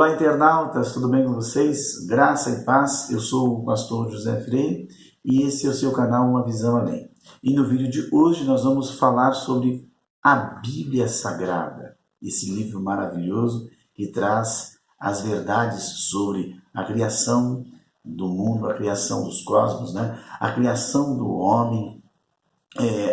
Olá, internautas, tudo bem com vocês? Graça e paz, eu sou o pastor José Freire e esse é o seu canal Uma Visão Além. E no vídeo de hoje nós vamos falar sobre a Bíblia Sagrada, esse livro maravilhoso que traz as verdades sobre a criação do mundo, a criação dos cosmos, né? A criação do homem,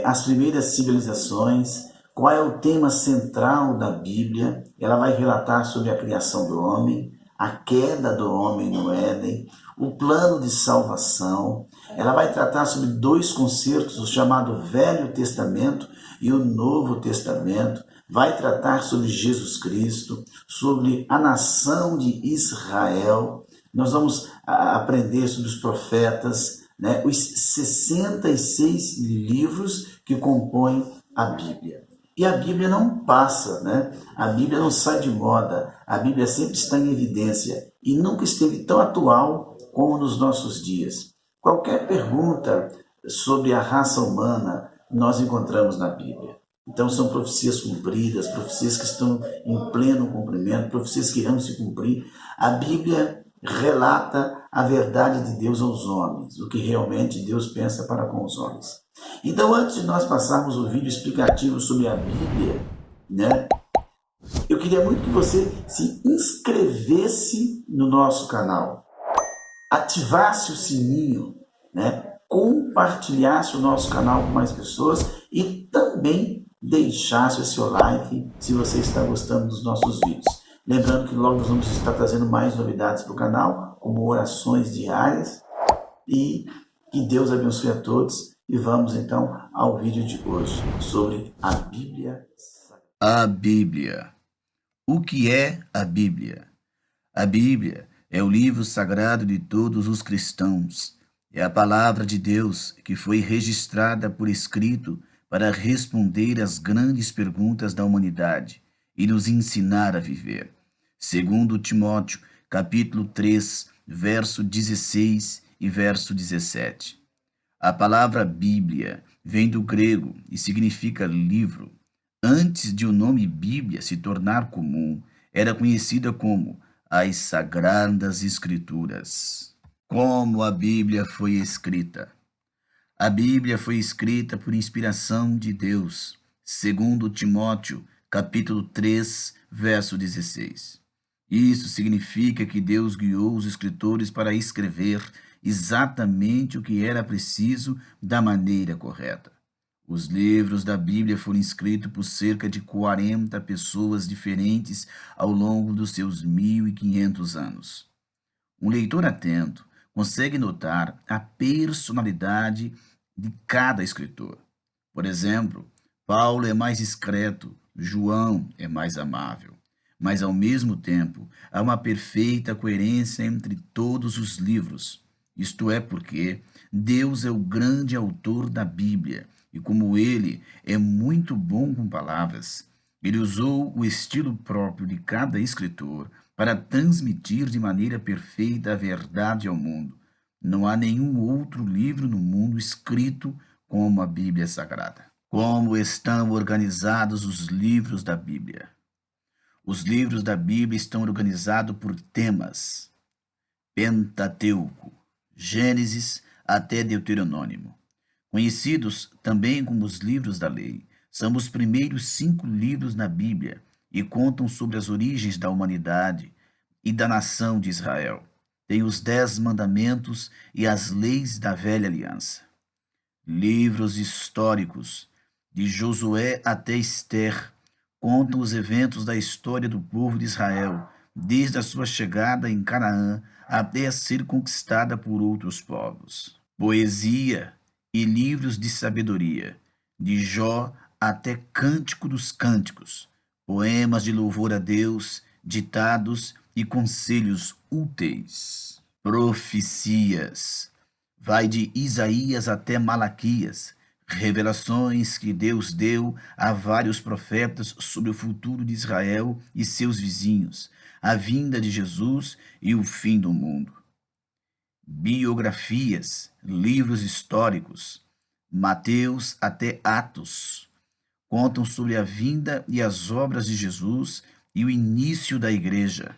as primeiras civilizações, qual é o tema central da Bíblia. Ela vai relatar sobre a criação do homem, a queda do homem no Éden, o plano de salvação. Ela vai tratar sobre dois concertos, o chamado Velho Testamento e o Novo Testamento. Vai tratar sobre Jesus Cristo, sobre a nação de Israel. Nós vamos aprender sobre os profetas, né? Os 66 livros que compõem a Bíblia. E a Bíblia não passa, né? A Bíblia não sai de moda. A Bíblia sempre está em evidência e nunca esteve tão atual como nos nossos dias. Qualquer pergunta sobre a raça humana nós encontramos na Bíblia. Então são profecias cumpridas, profecias que estão em pleno cumprimento, profecias que irão se cumprir. A Bíblia relata a verdade de Deus aos homens, o que realmente Deus pensa para com os homens. Então, antes de nós passarmos o vídeo explicativo sobre a Bíblia, né, eu queria muito que você se inscrevesse no nosso canal, ativasse o sininho, né, compartilhasse o nosso canal com mais pessoas e também deixasse o seu like se você está gostando dos nossos vídeos. Lembrando que logo nós vamos estar trazendo mais novidades para o canal, como orações diárias, e que Deus abençoe a todos. E vamos então ao vídeo de hoje sobre a Bíblia Sagrada. A Bíblia. O que é a Bíblia? A Bíblia é o livro sagrado de todos os cristãos. É a palavra de Deus que foi registrada por escrito para responder às grandes perguntas da humanidade e nos ensinar a viver. Segundo Timóteo, capítulo 3, verso 16 e verso 17. A palavra Bíblia vem do grego e significa livro. Antes de o nome Bíblia se tornar comum, era conhecida como as Sagradas Escrituras. Como a Bíblia foi escrita? A Bíblia foi escrita por inspiração de Deus, segundo Timóteo, capítulo 3, verso 16. Isso significa que Deus guiou os escritores para escrever exatamente o que era preciso da maneira correta. Os livros da Bíblia foram escritos por cerca de 40 pessoas diferentes ao longo dos seus 1.500 anos. Um leitor atento consegue notar a personalidade de cada escritor. Por exemplo, Paulo é mais discreto, João é mais amável. Mas, ao mesmo tempo, há uma perfeita coerência entre todos os livros. Isto é porque Deus é o grande autor da Bíblia e, como ele é muito bom com palavras, ele usou o estilo próprio de cada escritor para transmitir de maneira perfeita a verdade ao mundo. Não há nenhum outro livro no mundo escrito como a Bíblia Sagrada. Como estão organizados os livros da Bíblia? Os livros da Bíblia estão organizados por temas: Pentateuco, Gênesis até Deuteronômio. Conhecidos também como os livros da lei, são os primeiros 5 livros na Bíblia e contam sobre as origens da humanidade e da nação de Israel. Tem os 10 mandamentos e as leis da velha aliança. Livros históricos, de Josué até Esther, contam os eventos da história do povo de Israel, desde a sua chegada em Canaã até a ser conquistada por outros povos. Poesia e livros de sabedoria, de Jó até Cântico dos Cânticos, poemas de louvor a Deus, ditados e conselhos úteis. Profecias, vai de Isaías até Malaquias, revelações que Deus deu a vários profetas sobre o futuro de Israel e seus vizinhos, a vinda de Jesus e o fim do mundo. Biografias, livros históricos, Mateus até Atos, contam sobre a vinda e as obras de Jesus e o início da igreja.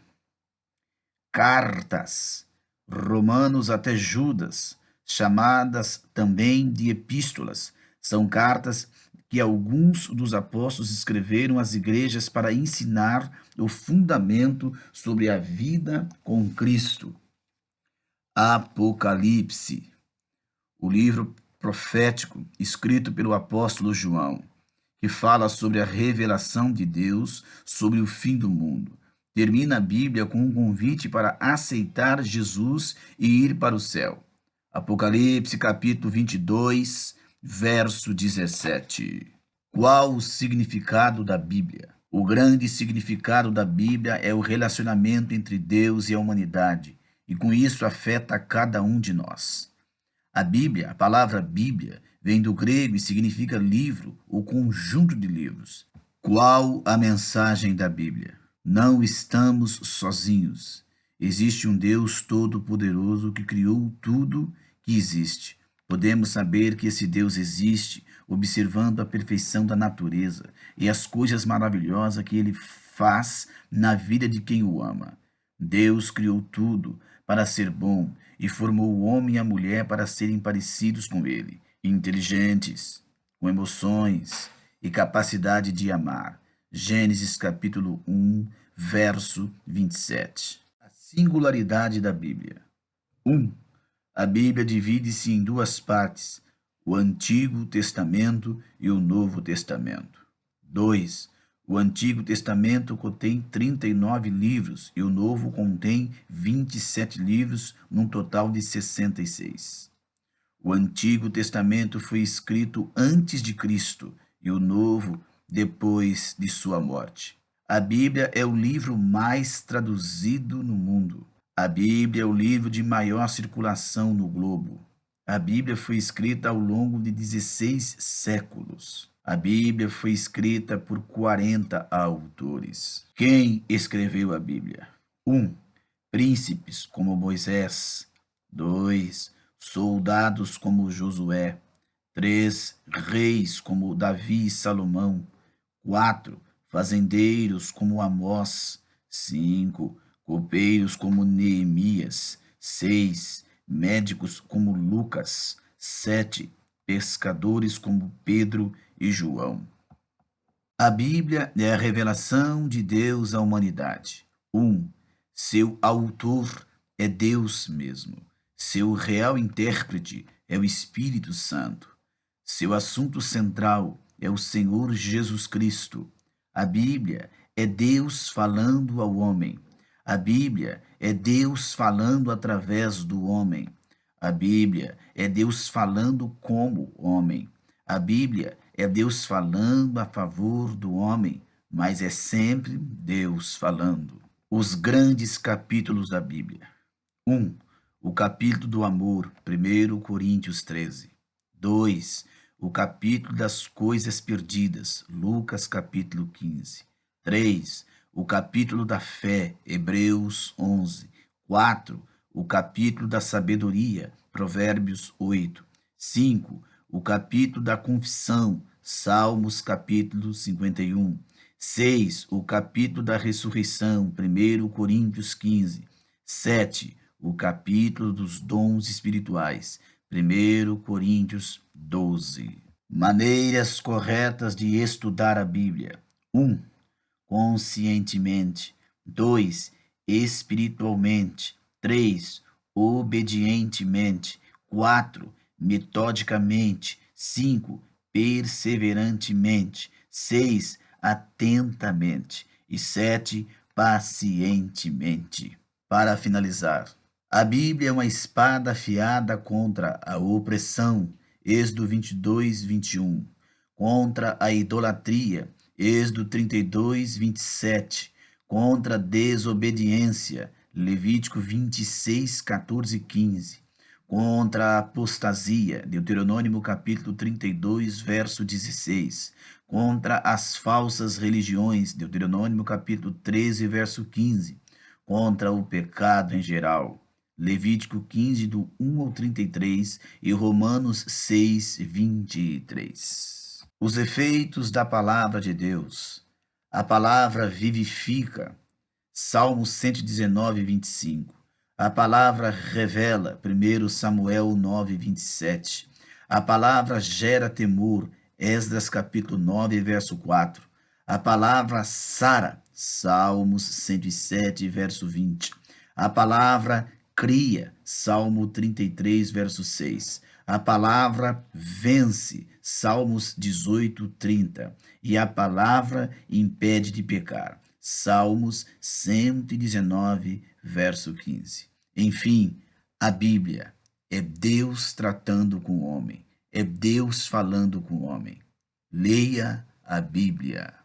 cartas, Romanos até Judas, chamadas também de epístolas. São cartas que alguns dos apóstolos escreveram às igrejas para ensinar o fundamento sobre a vida com Cristo. Apocalipse, o livro profético escrito pelo apóstolo João, que fala sobre a revelação de Deus sobre o fim do mundo. Termina a Bíblia com um convite para aceitar Jesus e ir para o céu. Apocalipse, capítulo 22, verso 17. Qual o significado da Bíblia? O grande significado da Bíblia é o relacionamento entre Deus e a humanidade, e com isso afeta cada um de nós. A Bíblia, a palavra Bíblia, vem do grego e significa livro ou conjunto de livros. Qual a mensagem da Bíblia? Não estamos sozinhos. Existe um Deus todo-poderoso que criou tudo que existe. Podemos saber que esse Deus existe observando a perfeição da natureza e as coisas maravilhosas que ele faz na vida de quem o ama. Deus criou tudo para ser bom e formou o homem e a mulher para serem parecidos com ele, inteligentes, com emoções e capacidade de amar. Gênesis capítulo 1, verso 27. A singularidade da Bíblia. 1. A Bíblia divide-se em duas partes, o Antigo Testamento e o Novo Testamento. 2. O Antigo Testamento contém 39 livros e o Novo contém 27 livros, num total de 66. O Antigo Testamento foi escrito antes de Cristo e o Novo depois de sua morte. A Bíblia é o livro mais traduzido no mundo. A Bíblia é o livro de maior circulação no globo. A Bíblia foi escrita ao longo de 16 séculos. A Bíblia foi escrita por 40 autores. Quem escreveu a Bíblia? 1. Príncipes como Moisés. 2. Soldados como Josué. 3. Reis como Davi e Salomão. 4. Fazendeiros como Amós. 5. Copeiros como Neemias. 6. Médicos como Lucas. 7. Pescadores como Pedro e João. A Bíblia é a revelação de Deus à humanidade. 1. Seu autor é Deus mesmo. Seu real intérprete é o Espírito Santo. Seu assunto central é o Senhor Jesus Cristo. A Bíblia é Deus falando ao homem. A Bíblia é Deus falando através do homem. A Bíblia é Deus falando como homem. A Bíblia é Deus falando a favor do homem, mas é sempre Deus falando. Os grandes capítulos da Bíblia. 1. O capítulo do amor, 1 Coríntios 13. 2. O capítulo das coisas perdidas, Lucas capítulo 15. 3. O capítulo da fé, Hebreus 11. 4. O capítulo da sabedoria, Provérbios 8. 5. O capítulo da confissão, Salmos capítulo 51. 6. O capítulo da ressurreição, 1 Coríntios 15. 7. O capítulo dos dons espirituais, 1 Coríntios 12. Maneiras corretas de estudar a Bíblia. 1. Conscientemente. 2. Espiritualmente. 3. Obedientemente. 4. Metodicamente. 5. Perseverantemente. 6. Atentamente. E 7. Pacientemente. Para finalizar, a Bíblia é uma espada afiada contra a opressão, Êxodo 22, 21. Contra a idolatria, Êxodo 32, 27. Contra a desobediência, Levítico 26, 14 e 15. Contra a apostasia, Deuteronômio capítulo 32, verso 16. Contra as falsas religiões, Deuteronômio capítulo 13, verso 15. Contra o pecado em geral, Levítico 15, do 1 ao 33 e Romanos 6, 23. Os efeitos da palavra de Deus. A palavra vivifica, Salmo 119, 25. A palavra revela, 1 Samuel 9, 27. A palavra gera temor, Esdras capítulo 9, verso 4. A palavra sara, Salmos 107, verso 20. A palavra cria, Salmo 33, verso 6. A palavra vence, Salmos 18, 30. E a palavra impede de pecar, Salmos 119, verso 15. Enfim, a Bíblia é Deus tratando com o homem, é Deus falando com o homem. Leia a Bíblia.